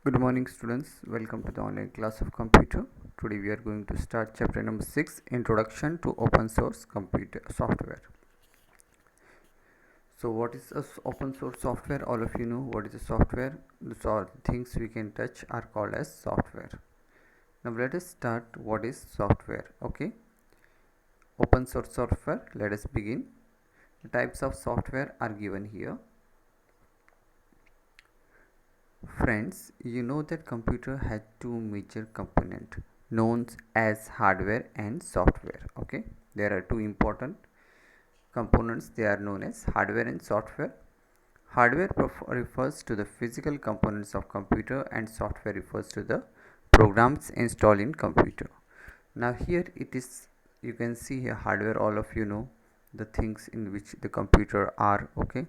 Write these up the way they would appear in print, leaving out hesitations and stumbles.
Good morning students, welcome to the online class of computer. Today we are going to start chapter number 6, Introduction to Open Source Computer Software. So what is open source software? All of you know what is a software. The things we can touch are called as software. Now let us start what is software. Okay, open source software, let us begin. The types of software are given here. Friends, you know that computer had two major components known as hardware and software. Okay, there are two important components, they are known as hardware and software. Hardware refers to the physical components of computer and software refers to the programs installed in computer. Now here it is, you can see here hardware, all of you know the things in which the computer are. Okay,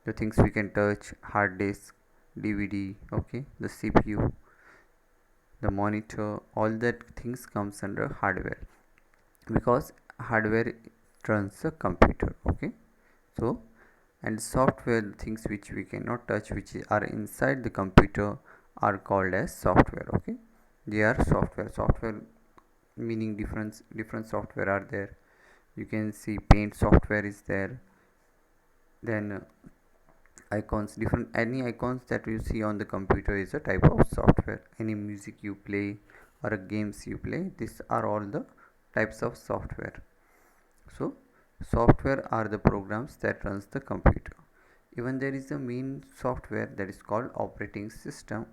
the things we can touch, hard disk, DVD, okay, the CPU, the monitor, all that things comes under hardware because hardware runs a computer. Okay, so and software, the things which we cannot touch, which are inside the computer, are called as software. Okay, they are software meaning different software are there. You can see paint software is there, then icons, different any icons that you see on the computer is a type of software. Any music you play or a games you play, these are all the types of software. So software are the programs that runs the computer. Even there is a main software that is called operating system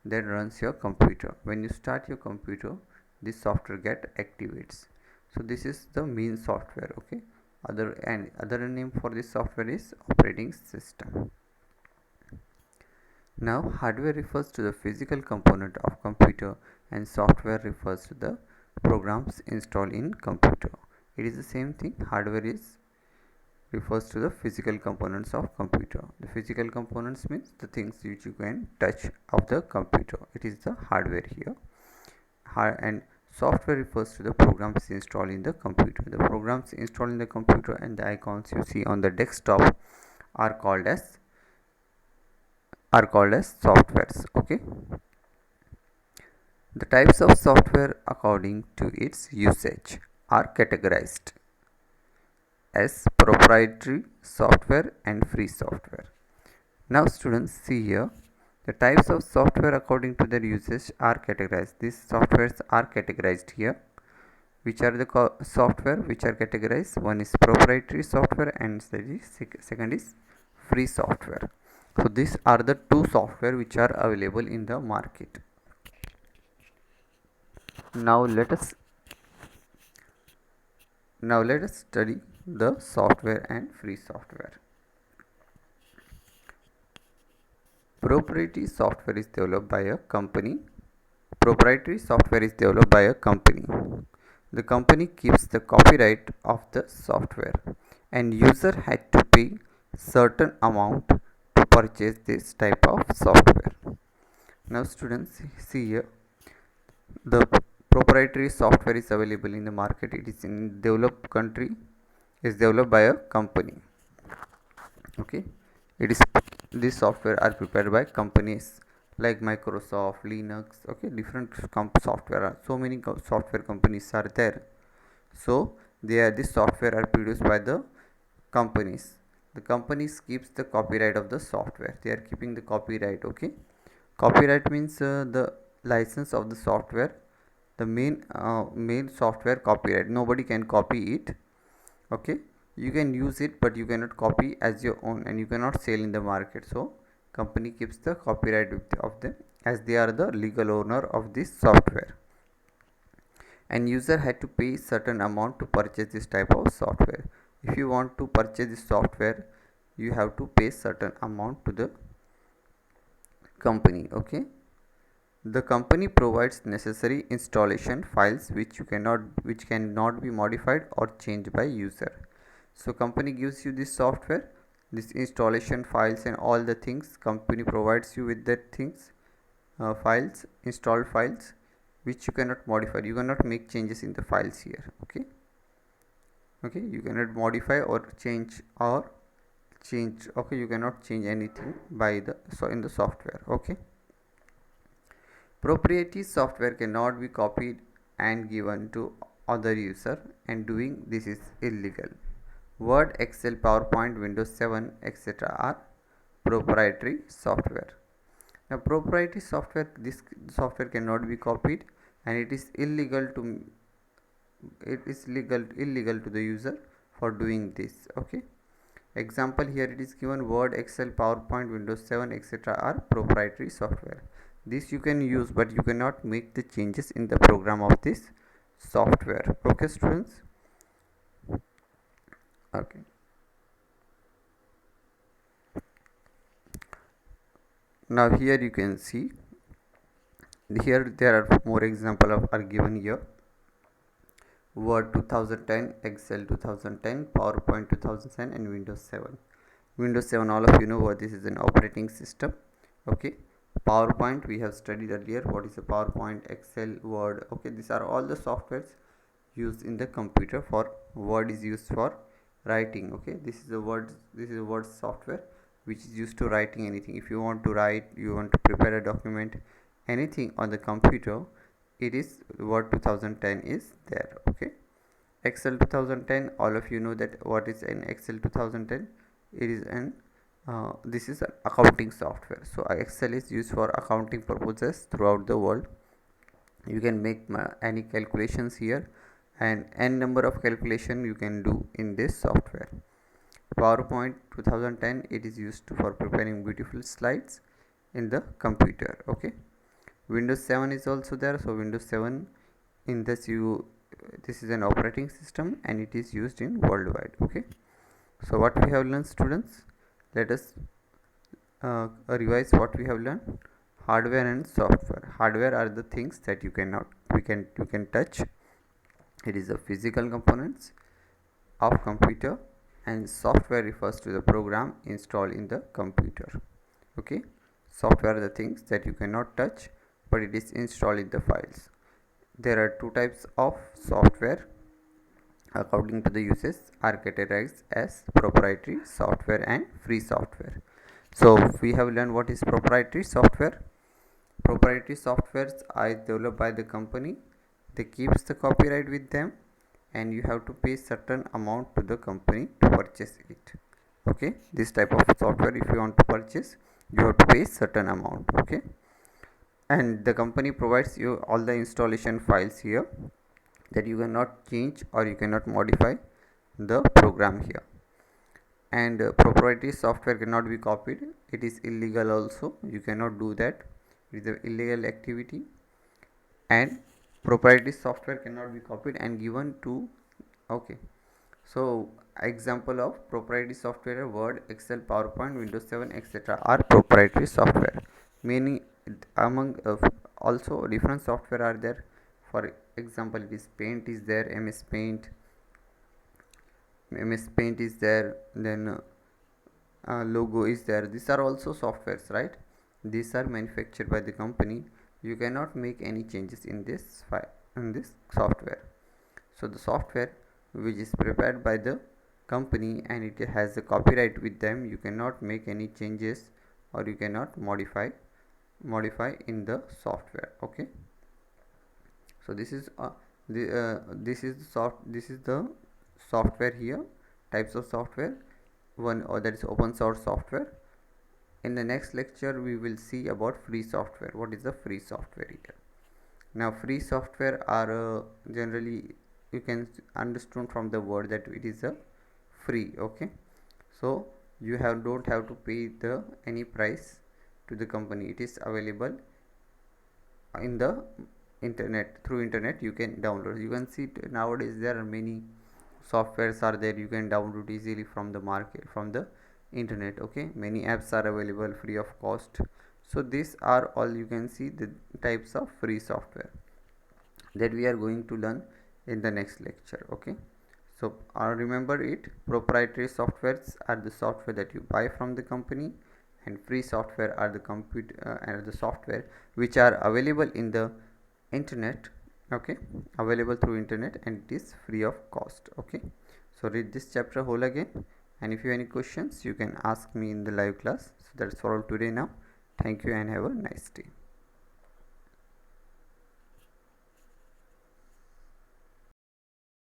that runs your computer. When you start your computer, this software get activates. So this is the main software. Okay, other name for this software is operating system. Now hardware refers to the physical component of computer and software refers to the programs installed in computer. It is the same thing. Hardware is refers to the physical components of computer. The physical components means the things which you can touch of the computer. It is the hardware here. And software refers to the programs installed in the computer. The programs installed in the computer and the icons you see on the desktop are called as softwares. Okay, the types of software according to its usage are categorized as proprietary software and free software. Now students, see here the types of software according to their usage are categorized. These softwares are categorized here. Which are the software which are categorized? One is proprietary software and second is free software. So these are the two software which are available in the market. Now let us study the software and free software. Proprietary software is developed by a company. The company keeps the copyright of the software and user had to pay certain amount to purchase this type of software. Now students, see here the proprietary software is available in the market. It is in developed country, is developed by a company. Okay, it is these software are prepared by companies like Microsoft, Linux. Okay, different software are, so many software companies are there. So this software are produced by the companies. The companies keeps the copyright of the software. They are keeping the copyright. Okay, copyright means the license of the software, the main software copyright. Nobody can copy it. Okay, you can use it but you cannot copy as your own and you cannot sell in the market. So company keeps the copyright of them as they are the legal owner of this software, and user had to pay certain amount to purchase this type of software. If you want to purchase this software, you have to pay certain amount to the company. Okay, the company provides necessary installation files which cannot be modified or changed by user. So company gives you this software, this installation files and all the things. Company provides you with that things, files, installed files, which you cannot modify. You cannot make changes in the files here. Okay, you cannot modify or change. Okay, you cannot change anything by the in the software. Okay, Proprietary software cannot be copied and given to other user, and doing this is illegal. Word, Excel, PowerPoint, Windows 7, etc. are proprietary software. Now, proprietary software, this software cannot be copied, and it is illegal to the user for doing this. Okay. Example here it is given: Word, Excel, PowerPoint, Windows 7, etc. are proprietary software. This you can use, but you cannot make the changes in the program of this software. Okay, students. Okay. Now here you can see, here there are more example are given here. Word 2010, Excel 2010, PowerPoint 2010, and Windows 7. Windows 7, all of you know what this is, an operating system. Okay. PowerPoint we have studied earlier. What is a PowerPoint, Excel, Word. Okay, these are all the softwares used in the computer. For Word is used for writing. Okay, this is a Word software which is used to writing anything. If you want to write, you want to prepare a document, anything on the computer, it is Word 2010 is there. Okay. Excel 2010, all of you know that what is an Excel 2010. It is an this is an accounting software. So Excel is used for accounting purposes throughout the world. You can make any calculations here, and n number of calculation you can do in this software. PowerPoint 2010, it is used for preparing beautiful slides in the computer. Okay. Windows 7 is also there. So Windows 7, in this this is an operating system, and it is used in worldwide. Okay. So what we have learned, students, let us revise what we have learned. Hardware and software. Hardware are the things that you can touch. It is the physical components of computer, and software refers to the program installed in the computer. Okay. Software are the things that you cannot touch, but it is installed in the files. There are two types of software according to the uses, are categorized as proprietary software and free software. So we have learned what is proprietary software. Proprietary softwares are developed by the company. They keeps the copyright with them, and you have to pay certain amount to the company to purchase it. Okay, this type of software, if you want to purchase, you have to pay certain amount. Okay, and the company provides you all the installation files here, that you cannot change or you cannot modify the program here. And proprietary software cannot be copied. It is illegal also. You cannot do that. It is an illegal activity. And proprietary software cannot be copied and given to. Okay. So example of proprietary software: Word, Excel, PowerPoint, Windows 7, etc. are proprietary software. Many among also different software are there. For example, it is Paint is there, MS Paint is there, then logo is there. These are also softwares, right? These are manufactured by the company. You cannot make any changes in this file, in this software. So the software which is prepared by the company and it has a copyright with them, you cannot make any changes or you cannot modify in the software. Okay. So this is this is the software here, types of software. One, or that is open source software. In the next lecture we will see about free software. What is the free software here? Now free software are generally, you can understand from the word that it is a free. Okay, so you don't have to pay the any price to the company. It is available in the internet. Through internet you can download. You can see nowadays there are many softwares are there. You can download easily from the market, from the internet. Okay, many apps are available free of cost. So these are all, you can see the types of free software that we are going to learn in the next lecture. Okay, so remember it, proprietary softwares are the software that you buy from the company, and free software are the software which are available in the internet. Okay, available through internet, and it is free of cost. Okay, so read this chapter whole again, and if you have any questions you can ask me in the live class. So that's for all today now. Thank you and have a nice day.